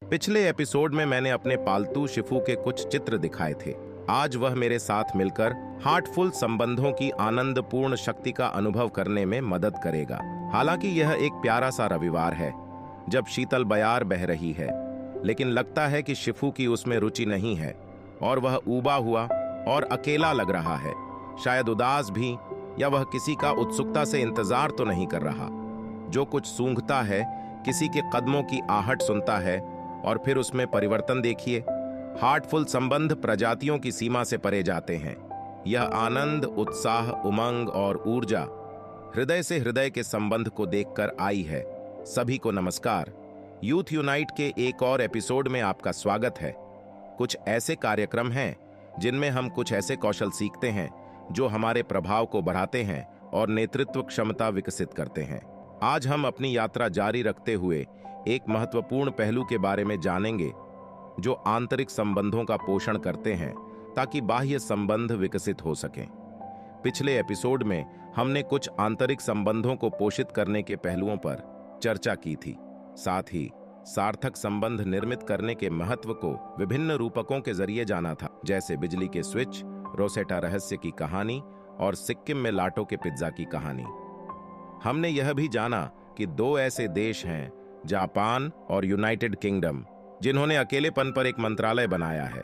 पिछले एपिसोड में मैंने अपने पालतू शिफू के कुछ चित्र दिखाए थे। आज वह मेरे साथ मिलकर हार्टफुल संबंधों की आनंदपूर्ण शक्ति का अनुभव करने में मदद करेगा। हालांकि यह एक प्यारा सा रविवार है जब शीतल बयार बह रही है, लेकिन लगता है कि शिफू की उसमें रुचि नहीं है और वह ऊबा हुआ और अकेला लग रहा है। शायद उदास भी, या वह किसी का उत्सुकता से इंतजार तो नहीं कर रहा। जो कुछ सूंघता है, किसी के कदमों की आहट सुनता है और फिर उसमें परिवर्तन देखिए। हार्टफुल संबंध प्रजातियों की सीमा से परे जाते हैं। यह आनंद, उत्साह, उमंग और ऊर्जा हृदय से हृदय के संबंध को देखकर आई है। सभी को नमस्कार। यूथ यूनाइट के एक और एपिसोड में आपका स्वागत है। कुछ ऐसे कार्यक्रम हैं जिनमें हम कुछ ऐसे कौशल सीखते हैं जो हमारे प्रभाव को बढ़ाते हैं और नेतृत्व क्षमता विकसित करते हैं। आज हम अपनी यात्रा जारी रखते हुए एक महत्वपूर्ण पहलू के बारे में जानेंगे जो आंतरिक संबंधों का पोषण करते हैं ताकि बाह्य संबंध विकसित हो सकें। पिछले एपिसोड में हमने कुछ आंतरिक संबंधों को पोषित करने के पहलुओं पर चर्चा की थी। साथ ही सार्थक संबंध निर्मित करने के महत्व को विभिन्न रूपकों के जरिए जाना था, जैसे बिजली के स्विच, रोसेटा रहस्य की कहानी और सिक्किम में लाटो के पिज्जा की कहानी। हमने यह भी जाना कि दो ऐसे देश हैं, जापान और यूनाइटेड किंगडम, जिन्होंने अकेलेपन पर एक मंत्रालय बनाया है।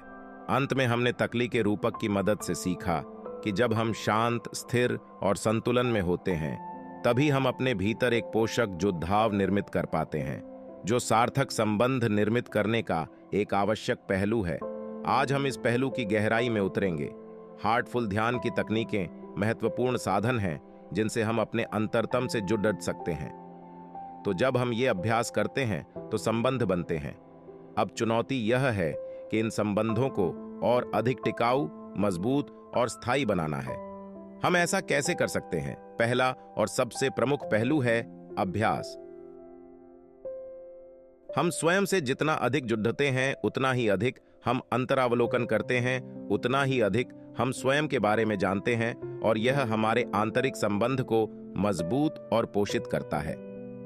अंत में हमने तकली के रूपक की मदद से सीखा कि जब हम शांत, स्थिर और संतुलन में होते हैं तभी हम अपने भीतर एक पोषक जुद्धाव निर्मित कर पाते हैं, जो सार्थक संबंध निर्मित करने का एक आवश्यक पहलू है। आज हम इस पहलू की गहराई में उतरेंगे। हार्टफुल ध्यान की तकनीकें महत्वपूर्ण साधन हैं जिनसे हम अपने अंतरतम से जुड़ सकते हैं। तो जब हम ये अभ्यास करते हैं तो संबंध बनते हैं। अब चुनौती यह है कि इन संबंधों को और अधिक टिकाऊ, मजबूत और स्थायी बनाना है। हम ऐसा कैसे कर सकते हैं? पहला और सबसे प्रमुख पहलू है अभ्यास। हम स्वयं से जितना अधिक जुड़ते हैं उतना ही अधिक हम अंतरावलोकन करते हैं, उतना ही अधिक हम स्वयं के बारे में जानते हैं और यह हमारे आंतरिक संबंध को मजबूत और पोषित करता है।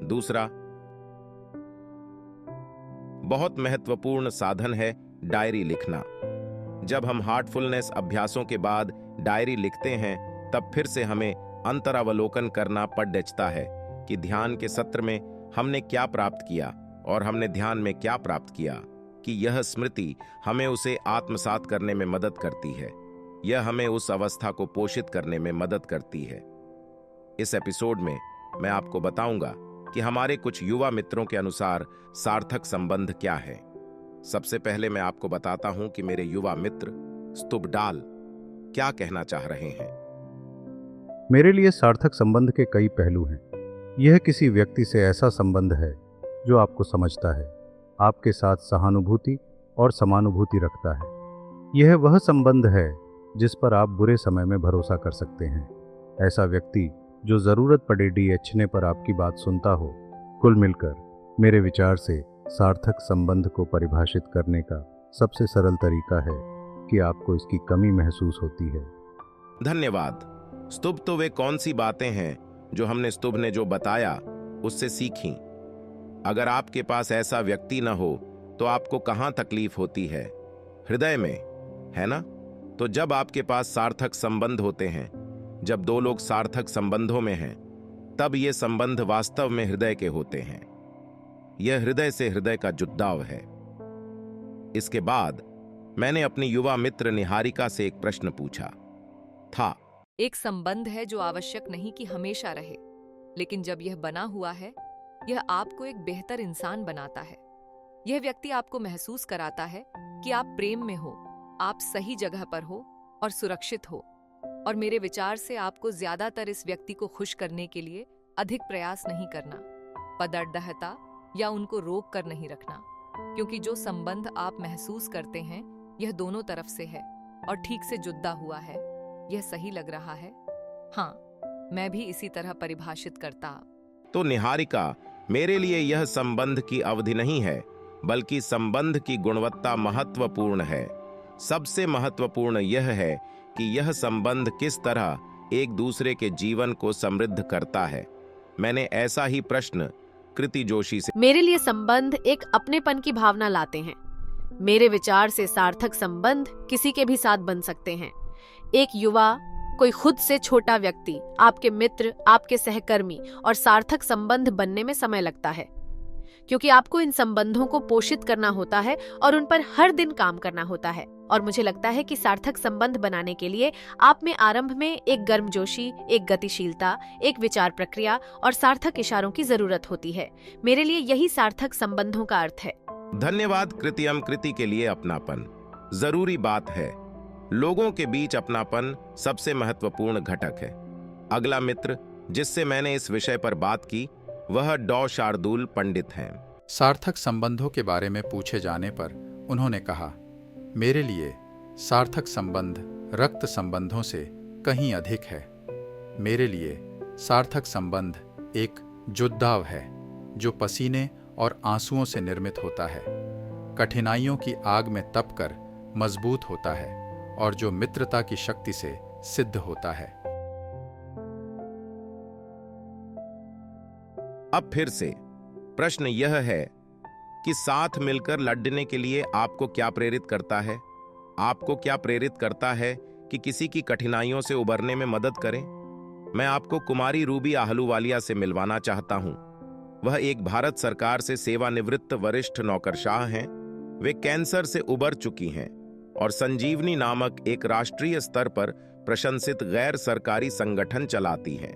दूसरा बहुत महत्वपूर्ण साधन है डायरी लिखना। जब हम हार्टफुलनेस अभ्यासों के बाद डायरी लिखते हैं तब फिर से हमें अंतरावलोकन करना पड़ जाता है कि ध्यान के सत्र में हमने क्या प्राप्त किया और हमने ध्यान में क्या प्राप्त किया, कि यह स्मृति हमें उसे आत्मसात करने में मदद करती है। यह हमें उस अवस्था को पोषित करने में मदद करती है। इस एपिसोड में मैं आपको बताऊंगा कि हमारे कुछ युवा मित्रों के अनुसार सार्थक संबंध क्या है। सबसे पहले मैं आपको बताता हूं कि मेरे युवा मित्र स्तुपडाल क्या कहना चाह रहे हैं। मेरे लिए सार्थक संबंध के कई पहलू हैं। यह किसी व्यक्ति से ऐसा संबंध है जो आपको समझता है, आपके साथ सहानुभूति और समानुभूति रखता है। यह वह संबंध है जिस पर आप बुरे समय में भरोसा कर सकते हैं। ऐसा व्यक्ति जो ज़रूरत पड़े डीएचने पर आपकी बात सुनता हो। कुल मिलकर मेरे विचार से सार्थक संबंध को परिभाषित करने का सबसे सरल तरीका है कि आपको इसकी कमी महसूस होती है। धन्यवाद स्तुभ। तो वे कौन सी बातें हैं जो हमने स्तुभ ने जो बताया उससे सीखी? अगर आपके पास ऐसा व्यक्ति न हो तो आपको कहां तकलीफ होती है? हृदय में, है ना? तो जब आपके पास सार्थक संबंध होते हैं, जब दो लोग सार्थक संबंधों में हैं, तब ये संबंध वास्तव में हृदय के होते हैं। यह हृदय से हृदय का जुड़ाव है। इसके बाद मैंने अपनी युवा मित्र निहारिका से एक प्रश्न पूछा था। एक संबंध है जो आवश्यक नहीं कि हमेशा रहे, लेकिन जब यह बना हुआ है, यह आपको एक बेहतर इंसान बनाता है। यह व्यक्ति आपको महसूस कराता है कि आप प्रेम में हो, आप सही जगह पर हो और सुरक्षित हो। और मेरे विचार से आपको ज्यादातर इस व्यक्ति को खुश करने के लिए अधिक प्रयास नहीं करना, पदर्दहता या उनको रोक कर नहीं रखना, क्योंकि जो संबंध आप महसूस करते हैं यह दोनों तरफ से है और ठीक से जुड़ा हुआ है। यह सही लग रहा है? हाँ, मैं भी इसी तरह परिभाषित करता। तो निहारिका, मेरे लिए यह संबंध की अवधि नहीं है, बल्कि संबंध की गुणवत्ता महत्वपूर्ण है। सबसे महत्वपूर्ण यह है कि यह संबंध किस तरह एक दूसरे के जीवन को समृद्ध करता है। मैंने ऐसा ही प्रश्न कृति जोशी से। मेरे लिए संबंध एक अपनेपन की भावना लाते हैं। मेरे विचार से सार्थक संबंध किसी के भी साथ बन सकते हैं। एक युवा, कोई खुद से छोटा व्यक्ति, आपके मित्र, आपके सहकर्मी, और सार्थक संबंध बनने में समय लगता है, क्योंकि आपको इन संबंधों को पोषित करना होता है और उन पर हर दिन काम करना होता है। और मुझे लगता है कि सार्थक संबंध बनाने के लिए आप में आरंभ में एक गर्मजोशी, एक गतिशीलता, एक विचार प्रक्रिया और सार्थक इशारों की जरूरत होती है। मेरे लिए यही सार्थक संबंधों का अर्थ है। धन्यवाद कृतियम। कृति के लिए अपनापन जरूरी बात है। लोगों के बीच अपनापन सबसे महत्वपूर्ण घटक है। अगला मित्र जिससे मैंने इस विषय पर बात की वह डॉ शार्दुल पंडित हैं। सार्थक संबंधों के बारे में पूछे जाने पर उन्होंने कहा, मेरे लिए सार्थक संबंध रक्त संबंधों से कहीं अधिक है। मेरे लिए सार्थक संबंध एक जुद्धाव है जो पसीने और आंसुओं से निर्मित होता है, कठिनाइयों की आग में तपकर मजबूत होता है और जो मित्रता की शक्ति से सिद्ध होता है। अब फिर से प्रश्न यह है कि साथ मिलकर लड़ने के लिए आपको क्या प्रेरित करता है? आपको क्या प्रेरित करता है कि किसी की कठिनाइयों से उबरने में मदद करें? मैं आपको कुमारी रूबी आहलूवालिया से मिलवाना चाहता हूं। वह एक भारत सरकार से सेवानिवृत्त वरिष्ठ नौकरशाह हैं। वे कैंसर से उबर चुकी हैं और संजीवनी नामक एक राष्ट्रीय स्तर पर प्रशंसित गैर सरकारी संगठन चलाती हैं।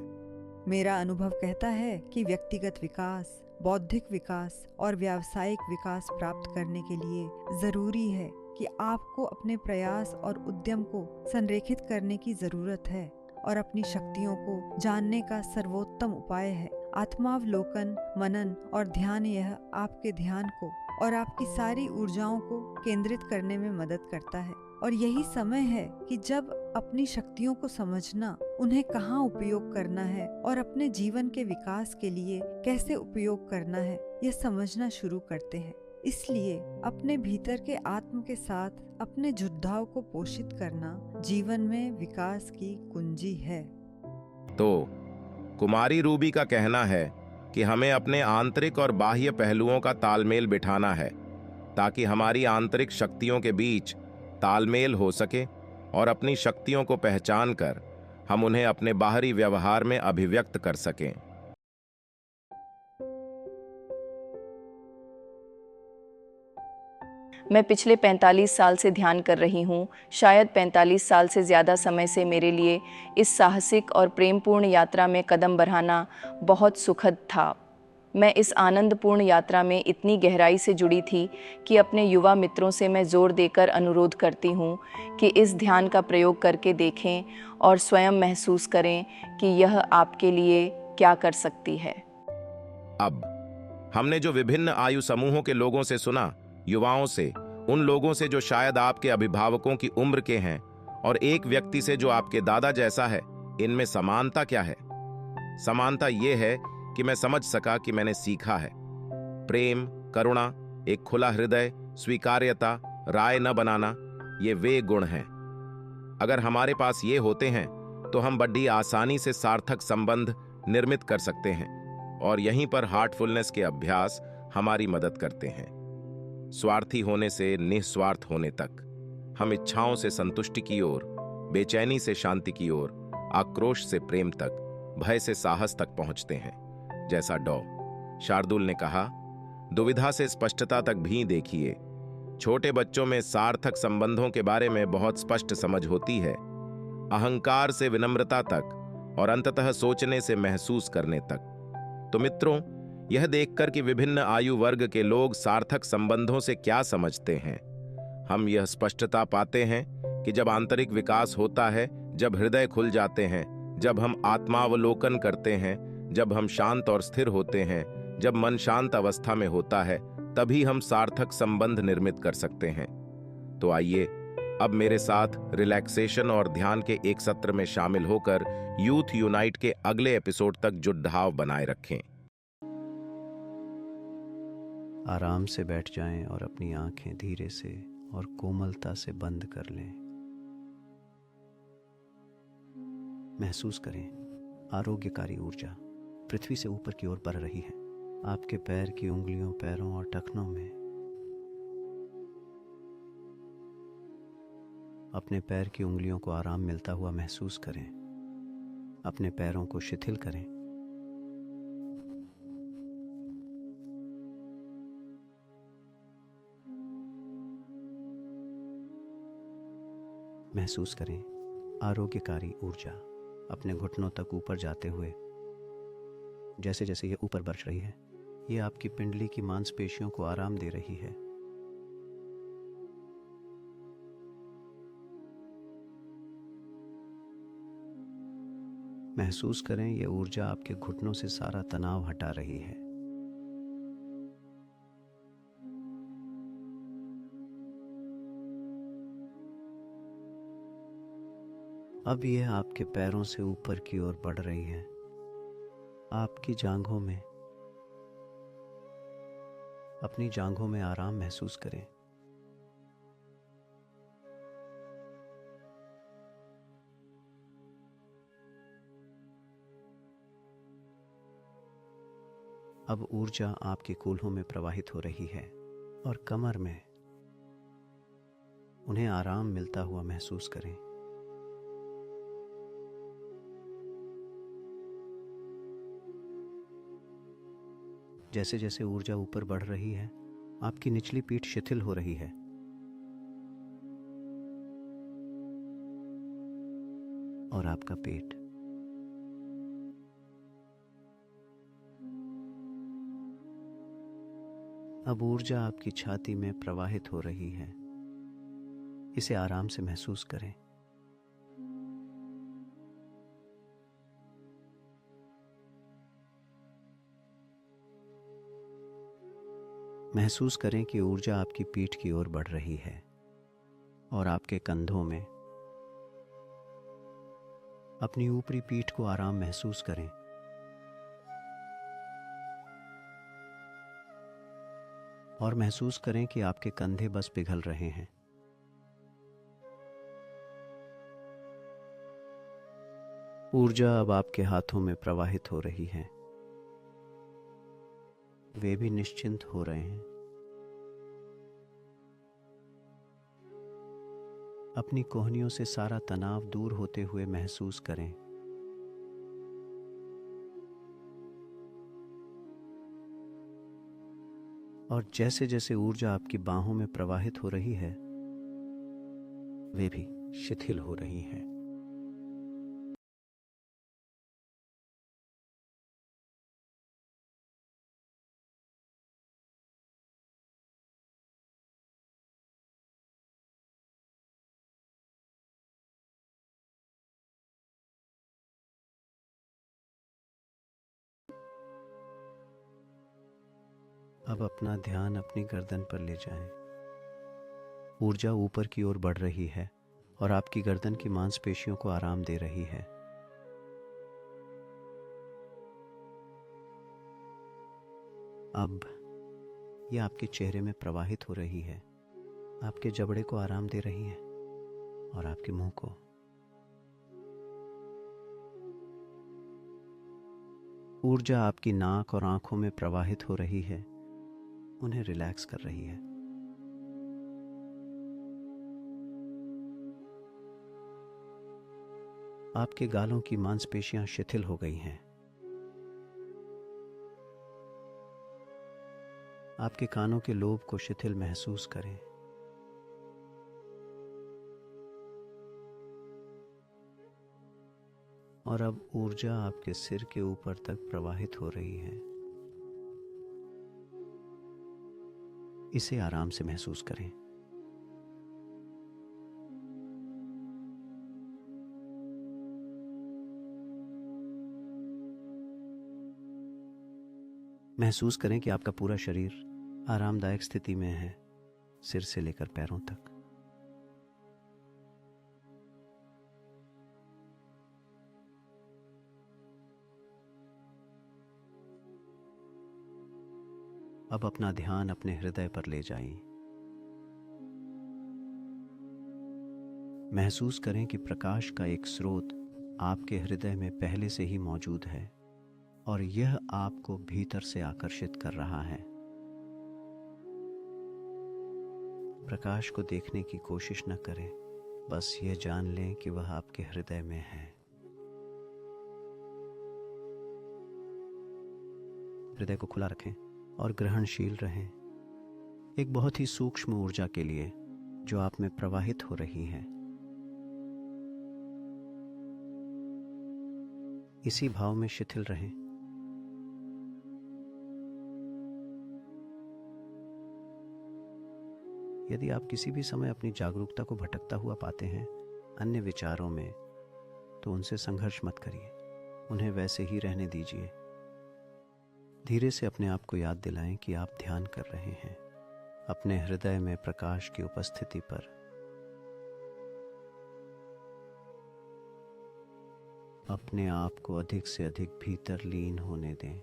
मेरा अनुभव कहता है कि व्यक्तिगत विकास, बौद्धिक विकास और व्यावसायिक विकास प्राप्त करने के लिए जरूरी है कि आपको अपने प्रयास और उद्यम को संरेखित करने की जरूरत है और अपनी शक्तियों को जानने का सर्वोत्तम उपाय है आत्मावलोकन, मनन और ध्यान। यह आपके ध्यान को और आपकी सारी ऊर्जाओं को केंद्रित करने में मदद करता है और यही समय है कि जब अपनी शक्तियों को समझना, उन्हें कहाँ उपयोग करना है और अपने जीवन के विकास के लिए कैसे उपयोग करना है, यह समझना शुरू करते हैं। इसलिए अपने भीतर के आत्म के साथ अपने जुद्धाव को पोषित करना जीवन में विकास की कुंजी है। तो कुमारी रूबी का कहना है कि हमें अपने आंतरिक और बाह्य पहलुओं का तालमेल बिठाना है ताकि हमारी आंतरिक शक्तियों के बीच तालमेल हो सके और अपनी शक्तियों को पहचान कर हम उन्हें अपने बाहरी व्यवहार में अभिव्यक्त कर सकें। मैं पिछले 45 साल से ध्यान कर रही हूँ। शायद 45 साल से ज़्यादा समय से मेरे लिए इस साहसिक और प्रेमपूर्ण यात्रा में कदम बढ़ाना बहुत सुखद था। मैं इस आनंदपूर्ण यात्रा में इतनी गहराई से जुड़ी थी कि अपने युवा मित्रों से मैं जोर देकर अनुरोध करती हूँ कि इस ध्यान का प्रयोग करके देखें और स्वयं महसूस करें कि यह आपके लिए क्या कर सकती है। अब हमने जो विभिन्न आयु समूहों के लोगों से सुना, युवाओं से, उन लोगों से जो शायद आपके अभिभावकों की उम्र के हैं और एक व्यक्ति से जो आपके दादा जैसा है, इनमें समानता क्या है? समानता ये है कि मैं समझ सका कि मैंने सीखा है प्रेम, करुणा, एक खुला हृदय, स्वीकार्यता, राय न बनाना, ये वे गुण हैं। अगर हमारे पास ये होते हैं तो हम बड़ी आसानी से सार्थक संबंध निर्मित कर सकते हैं और यहीं पर हार्टफुलनेस के अभ्यास हमारी मदद करते हैं। स्वार्थी होने से निस्वार्थ होने तक हम इच्छाओं से संतुष्टि की ओर, बेचैनी से शांति की ओर, आक्रोश से प्रेम तक, भय से साहस तक पहुंचते हैं। जैसा डॉ शार्दुल ने कहा, दुविधा से स्पष्टता तक भी देखिए। छोटे बच्चों में सार्थक संबंधों के बारे में बहुत स्पष्ट समझ होती है, अहंकार से विनम्रता तक और अंततः सोचने से महसूस करने तक। तो मित्रों, यह देखकर कि विभिन्न आयु वर्ग के लोग सार्थक संबंधों से क्या समझते हैं, हम यह स्पष्टता पाते हैं कि जब आंतरिक विकास होता है, जब हृदय खुल जाते हैं, जब हम आत्मावलोकन करते हैं, जब हम शांत और स्थिर होते हैं, जब मन शांत अवस्था में होता है, तभी हम सार्थक संबंध निर्मित कर सकते हैं। तो आइए अब मेरे साथ रिलैक्सेशन और ध्यान के एक सत्र में शामिल होकर यूथ यूनाइट के अगले एपिसोड तक जुड़ाव बनाए रखें। आराम से बैठ जाएं और अपनी आंखें धीरे से और कोमलता से बंद कर लें। महसूस करें आरोग्यकारी ऊर्जा पृथ्वी से ऊपर की ओर बढ़ रही है। आपके पैर की उंगलियों, पैरों और टखनों में। अपने पैर की उंगलियों को आराम मिलता हुआ महसूस करें। अपने पैरों को शिथिल करें। महसूस करें आरोग्यकारी ऊर्जा अपने घुटनों तक ऊपर जाते हुए। जैसे जैसे ये ऊपर बढ़ रही है, ये आपकी पिंडली की मांसपेशियों को आराम दे रही है। महसूस करें ये ऊर्जा आपके घुटनों से सारा तनाव हटा रही है। अब यह आपके पैरों से ऊपर की ओर बढ़ रही है। आपकी जांघों में, अपनी जांघों में आराम महसूस करें। अब ऊर्जा आपके कूल्हों में प्रवाहित हो रही है और कमर में उन्हें आराम मिलता हुआ महसूस करें। जैसे जैसे ऊर्जा ऊपर बढ़ रही है, आपकी निचली पीठ शिथिल हो रही है। और आपका पेट। अब ऊर्जा आपकी छाती में प्रवाहित हो रही है। इसे आराम से महसूस करें। महसूस करें कि ऊर्जा आपकी पीठ की ओर बढ़ रही है और आपके कंधों में। अपनी ऊपरी पीठ को आराम महसूस करें। और महसूस करें कि आपके कंधे बस पिघल रहे हैं। ऊर्जा अब आपके हाथों में प्रवाहित हो रही है। वे भी निश्चिंत हो रहे हैं। अपनी कोहनियों से सारा तनाव दूर होते हुए महसूस करें। और जैसे जैसे ऊर्जा आपकी बाहों में प्रवाहित हो रही है, वे भी शिथिल हो रही हैं। अब अपना ध्यान अपनी गर्दन पर ले जाएं। ऊर्जा ऊपर की ओर बढ़ रही है और आपकी गर्दन की मांसपेशियों को आराम दे रही है। अब यह आपके चेहरे में प्रवाहित हो रही है। आपके जबड़े को आराम दे रही है और आपके मुंह को। ऊर्जा आपकी नाक और आंखों में प्रवाहित हो रही है, उन्हें रिलैक्स कर रही है। आपके गालों की मांसपेशियां शिथिल हो गई हैं। आपके कानों के लोब को शिथिल महसूस करें। और अब ऊर्जा आपके सिर के ऊपर तक प्रवाहित हो रही है। इसे आराम से महसूस करें। महसूस करें कि आपका पूरा शरीर आरामदायक स्थिति में है, सिर से लेकर पैरों तक। अब अपना ध्यान अपने हृदय पर ले जाएं। महसूस करें कि प्रकाश का एक स्रोत आपके हृदय में पहले से ही मौजूद है और यह आपको भीतर से आकर्षित कर रहा है। प्रकाश को देखने की कोशिश न करें, बस यह जान लें कि वह आपके हृदय में है। हृदय को खुला रखें और ग्रहणशील रहें, एक बहुत ही सूक्ष्म ऊर्जा के लिए जो आप में प्रवाहित हो रही है। इसी भाव में शिथिल रहें। यदि आप किसी भी समय अपनी जागरूकता को भटकता हुआ पाते हैं अन्य विचारों में, तो उनसे संघर्ष मत करिए, उन्हें वैसे ही रहने दीजिए। धीरे से अपने आप को याद दिलाएं कि आप ध्यान कर रहे हैं, अपने हृदय में प्रकाश की उपस्थिति पर। अपने आप को अधिक से अधिक भीतर लीन होने दें।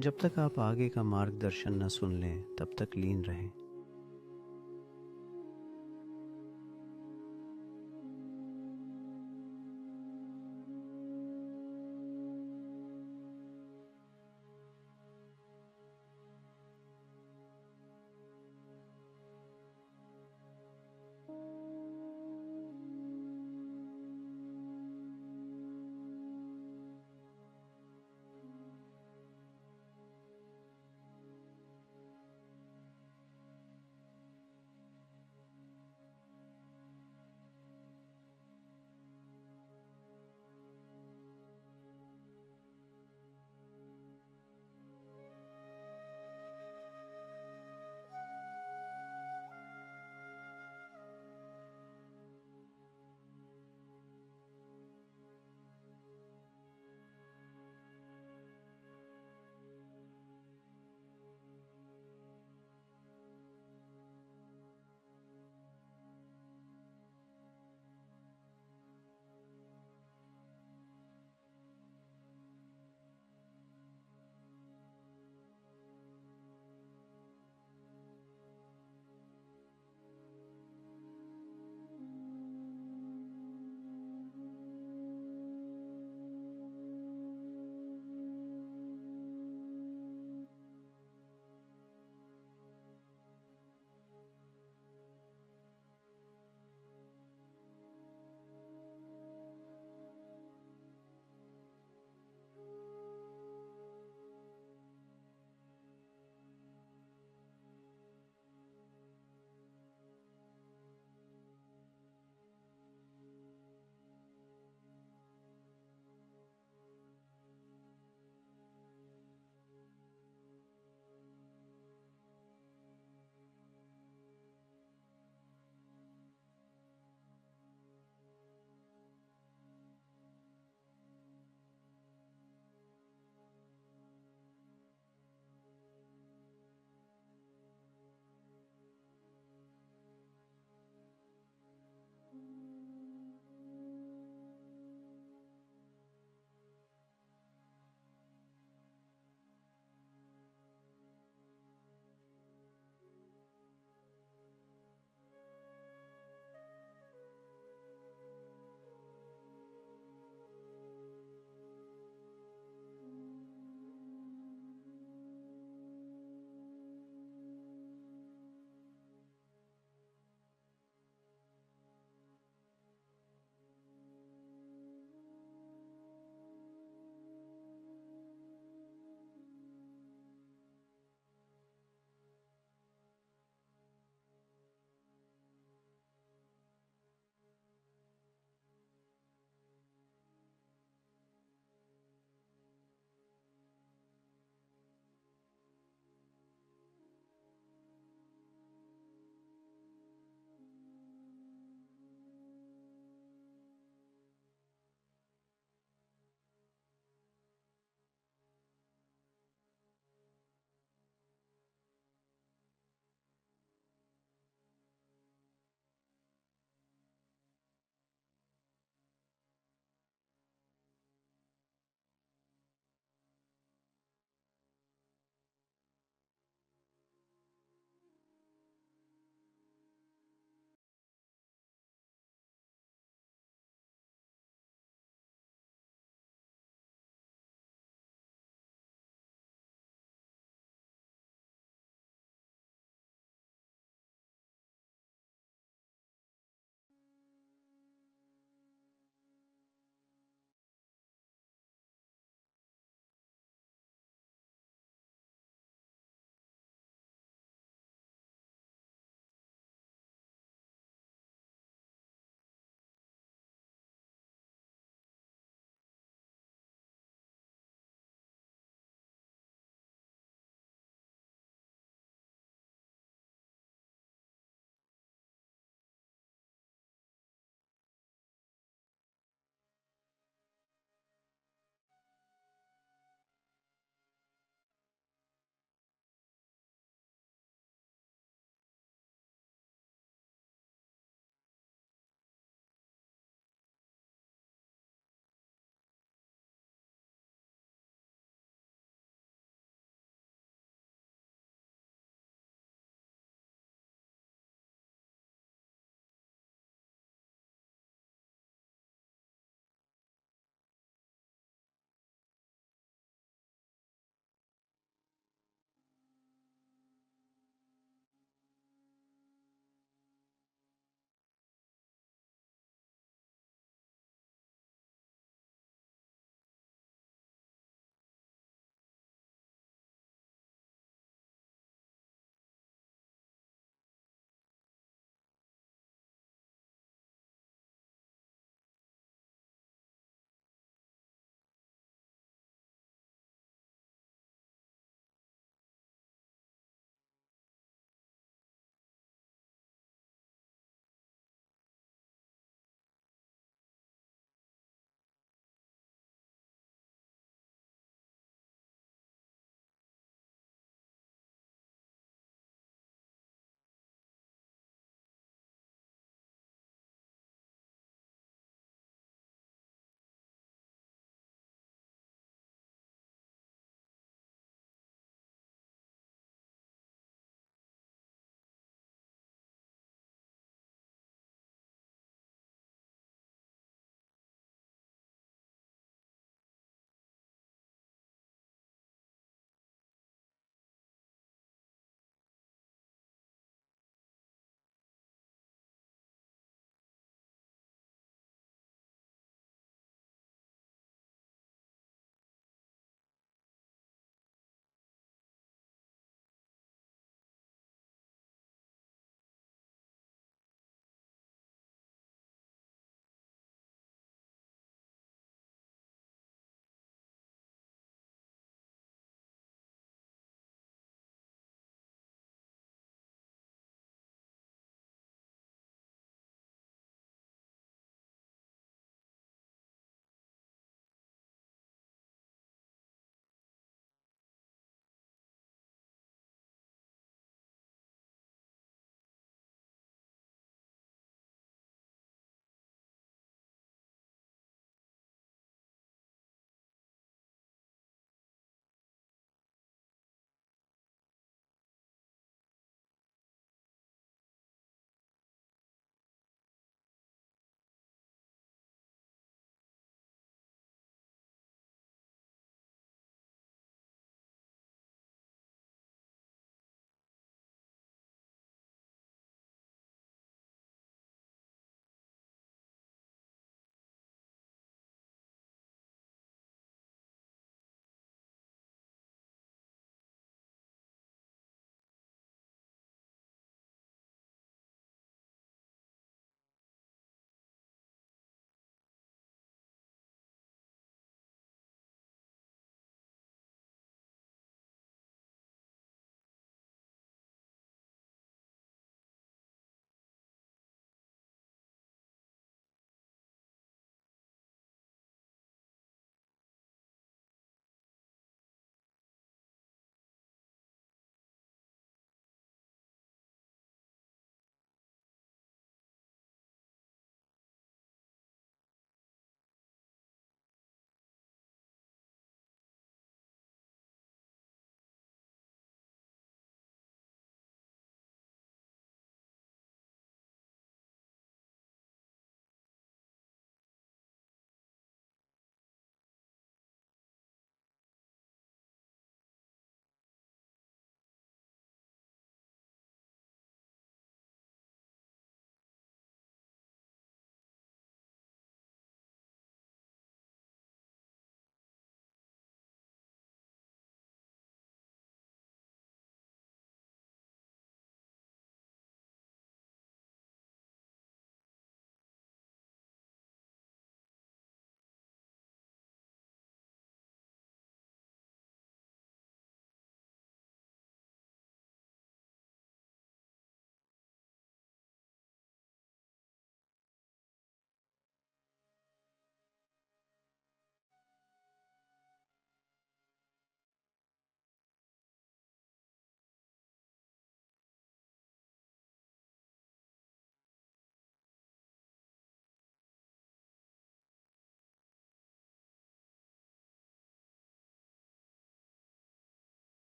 जब तक आप आगे का मार्गदर्शन न सुन लें, तब तक लीन रहें।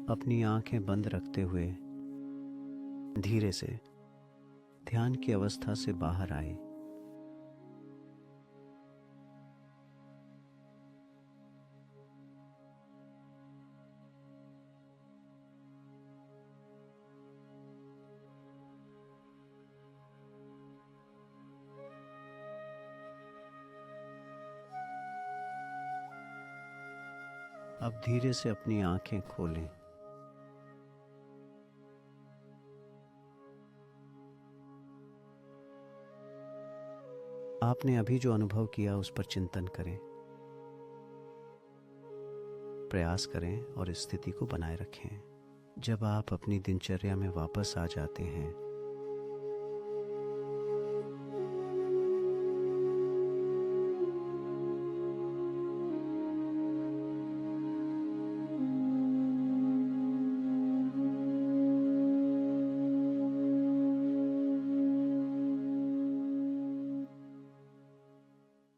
अपनी आंखें बंद रखते हुए धीरे से ध्यान की अवस्था से बाहर आए। अब धीरे से अपनी आंखें खोलें। आपने अभी जो अनुभव किया उस पर चिंतन करें, प्रयास करें और इस स्थिति को बनाए रखें। जब आप अपनी दिनचर्या में वापस आ जाते हैं